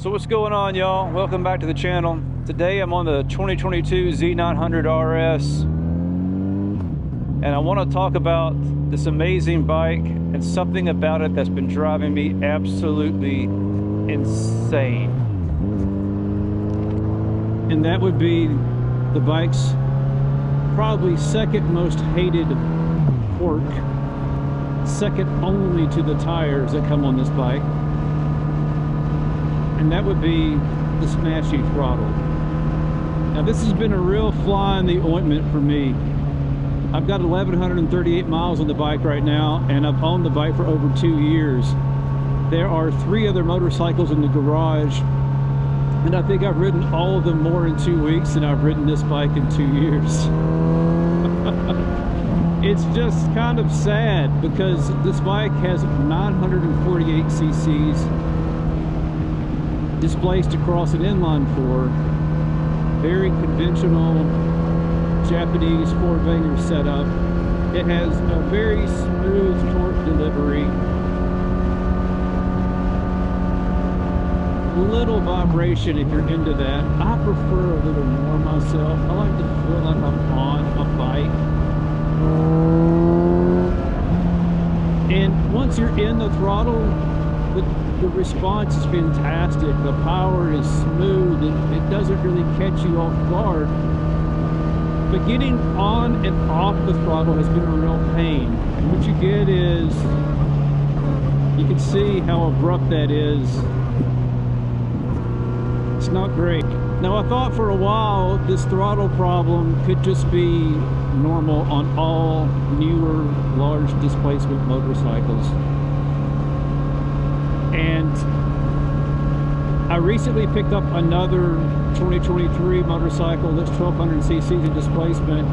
So what's going on, y'all? Welcome back to the channel. Today I'm on the 2022 Z900rs, and I want to talk about this amazing bike and something about it that's been driving me absolutely insane. And that would be the bike's probably second most hated quirk, second only to the tires that come on this bike. And that would be the snatchy throttle. Now this has been a real fly in the ointment for me. I've got 1,138 miles on the bike right now, and I've owned the bike for over 2 years. There are 3 other motorcycles in the garage, and I think I've ridden all of them more in 2 weeks than I've ridden this bike in 2 years. It's just kind of sad because this bike has 948 cc's, displaced across an inline 4, very conventional Japanese 4-banger setup. It has a very smooth torque delivery, little vibration if you're into that. I prefer a little more myself. I like to feel like I'm on a bike. And once you're in the throttle, the response is fantastic. The power is smooth. It doesn't really catch you off guard. But getting on and off the throttle has been a real pain. And what you get is, you can see how abrupt that is. It's not great. Now I thought for a while this throttle problem could just be normal on all newer large displacement motorcycles. And I recently picked up another 2023 motorcycle that's 1,200 cc's in displacement,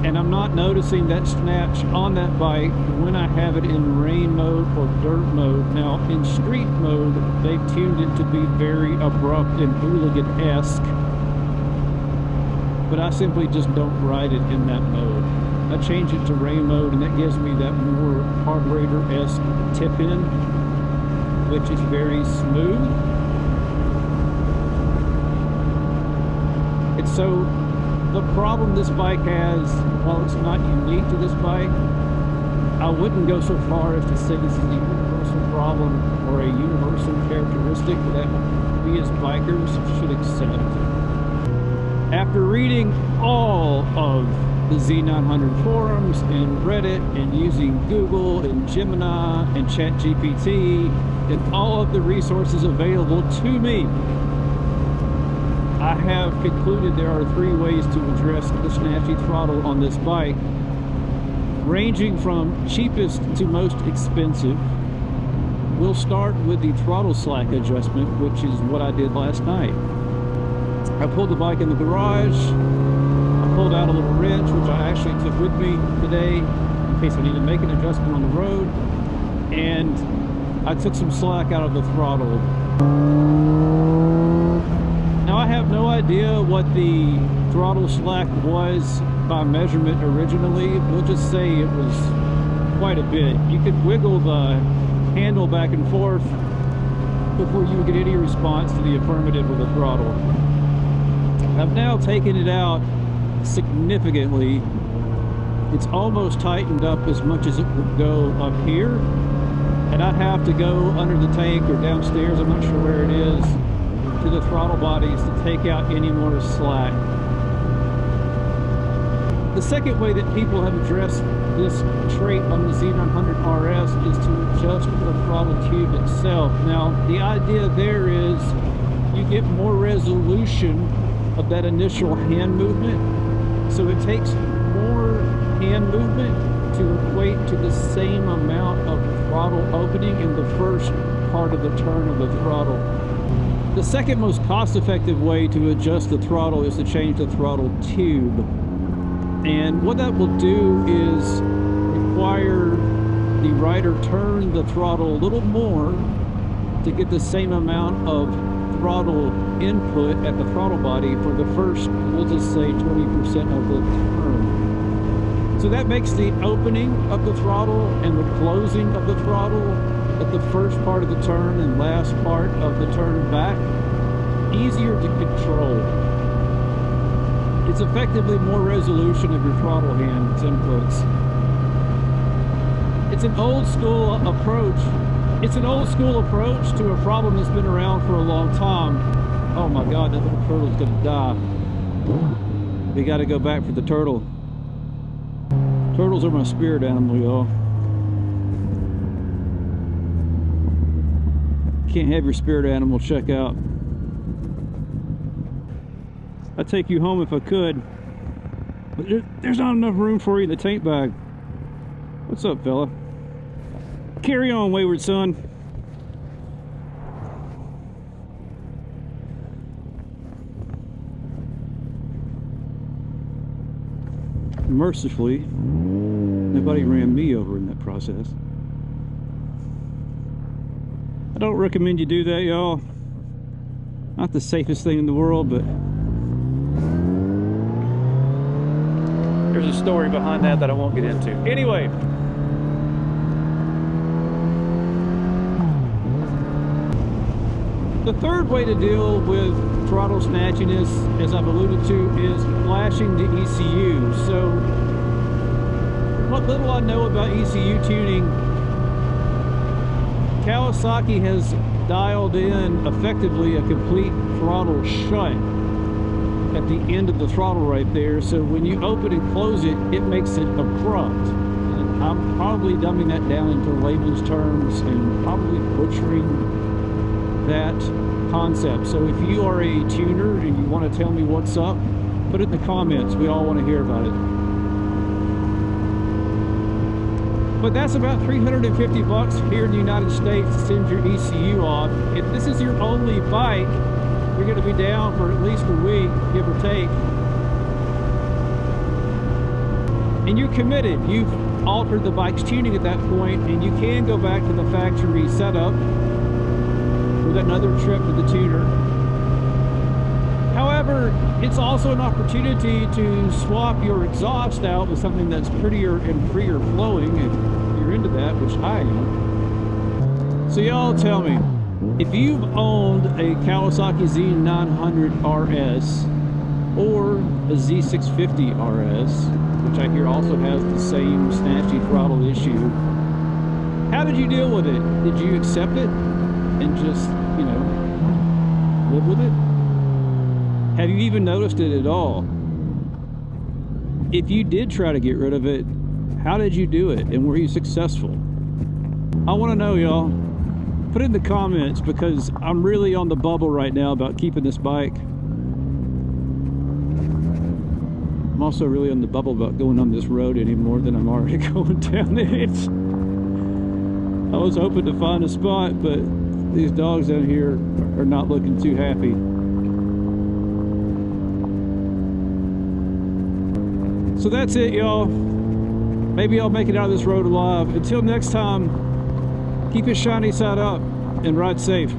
and I'm not noticing that snatch on that bike when I have it in rain mode or dirt mode. Now in street mode, they've tuned it to be very abrupt and hooligan-esque, but I simply just don't ride it in that mode. I change it to rain mode, and that gives me that more hard raider-esque tip-in, which is very smooth. And so the problem this bike has, while it's not unique to this bike, I wouldn't go so far as to say this is a universal problem or a universal characteristic that we as bikers should accept. After reading all of the Z900 forums and Reddit and using Google and Gemini and ChatGPT and all of the resources available to me, I have concluded there are 3 ways to address the snatchy throttle on this bike, ranging from cheapest to most expensive. We'll start with the throttle slack adjustment, which is what I did last night. I pulled the bike in the garage. I pulled out a little wrench, which I actually took with me today in case I need to make an adjustment on the road, and I took some slack out of the throttle. Now I have no idea what the throttle slack was by measurement originally. We'll just say it was quite a bit. You could wiggle the handle back and forth before you would get any response to the affirmative of the throttle. I've now taken it out significantly. It's almost tightened up as much as it would go up here, and I have to go under the tank or downstairs, I'm not sure where it is, to the throttle bodies to take out any more slack. The second way that people have addressed this trait on the Z900rs is to adjust the throttle tube itself. Now the idea there is you get more resolution of that initial hand movement, so it takes more hand movement to equate to the same amount of throttle opening in the first part of the turn of the throttle. The second most cost-effective way to adjust the throttle is to change the throttle tube. And what that will do is require the rider turn the throttle a little more to get the same amount of throttle input at the throttle body for the first, we'll just say 20% of the turn. So that makes the opening of the throttle and the closing of the throttle at the first part of the turn and last part of the turn back, easier to control. It's effectively more resolution of your throttle hand's inputs. It's an old school approach. It's an old school approach to a problem that's been around for a long time. Oh my God, that little turtle's gonna die. We gotta go back for the turtle. Turtles are my spirit animal, y'all. Can't have your spirit animal check out. I'd take you home if I could, but there's not enough room for you in the tank bag. What's up, fella? Carry on, wayward son. Mercifully, nobody ran me over in that process. I don't recommend you do that, y'all. Not the safest thing in the world, but there's a story behind that I won't get into. Anyway, the third way to deal with throttle snatchiness, as I've alluded to, is flashing the ECU. So, what little I know about ECU tuning, Kawasaki has dialed in effectively a complete throttle shut at the end of the throttle right there. So when you open and close it, it makes it abrupt. And I'm probably dumbing that down into layman's terms and probably butchering that concept. So if you are a tuner and you want to tell me what's up, put it in the comments. We all want to hear about it. But that's about $350 here in the United States to send your ECU off. If this is your only bike, you're going to be down for at least a week, give or take. And you're committed. You've altered the bike's tuning at that point, and you can go back to the factory setup with another trip to the tuner. However, it's also an opportunity to swap your exhaust out with something that's prettier and freer flowing if you're into that, which I am. So y'all tell me, if you've owned a Kawasaki Z900rs or a Z650RS, which I hear also has the same snatchy throttle issue, how did you deal with it? Did you accept it and just, you know, live with it? Have you even noticed it at all? If you did try to get rid of it, how did you do it, and were you successful? I want to know, y'all. Put it in the comments, because I'm really on the bubble right now about keeping this bike. I'm also really on the bubble about going on this road any more than I'm already going down it. I was hoping to find a spot, but these dogs down here are not looking too happy. So that's it, y'all. Maybe I'll make it out of this road alive. Until next time, keep it shiny side up and ride safe.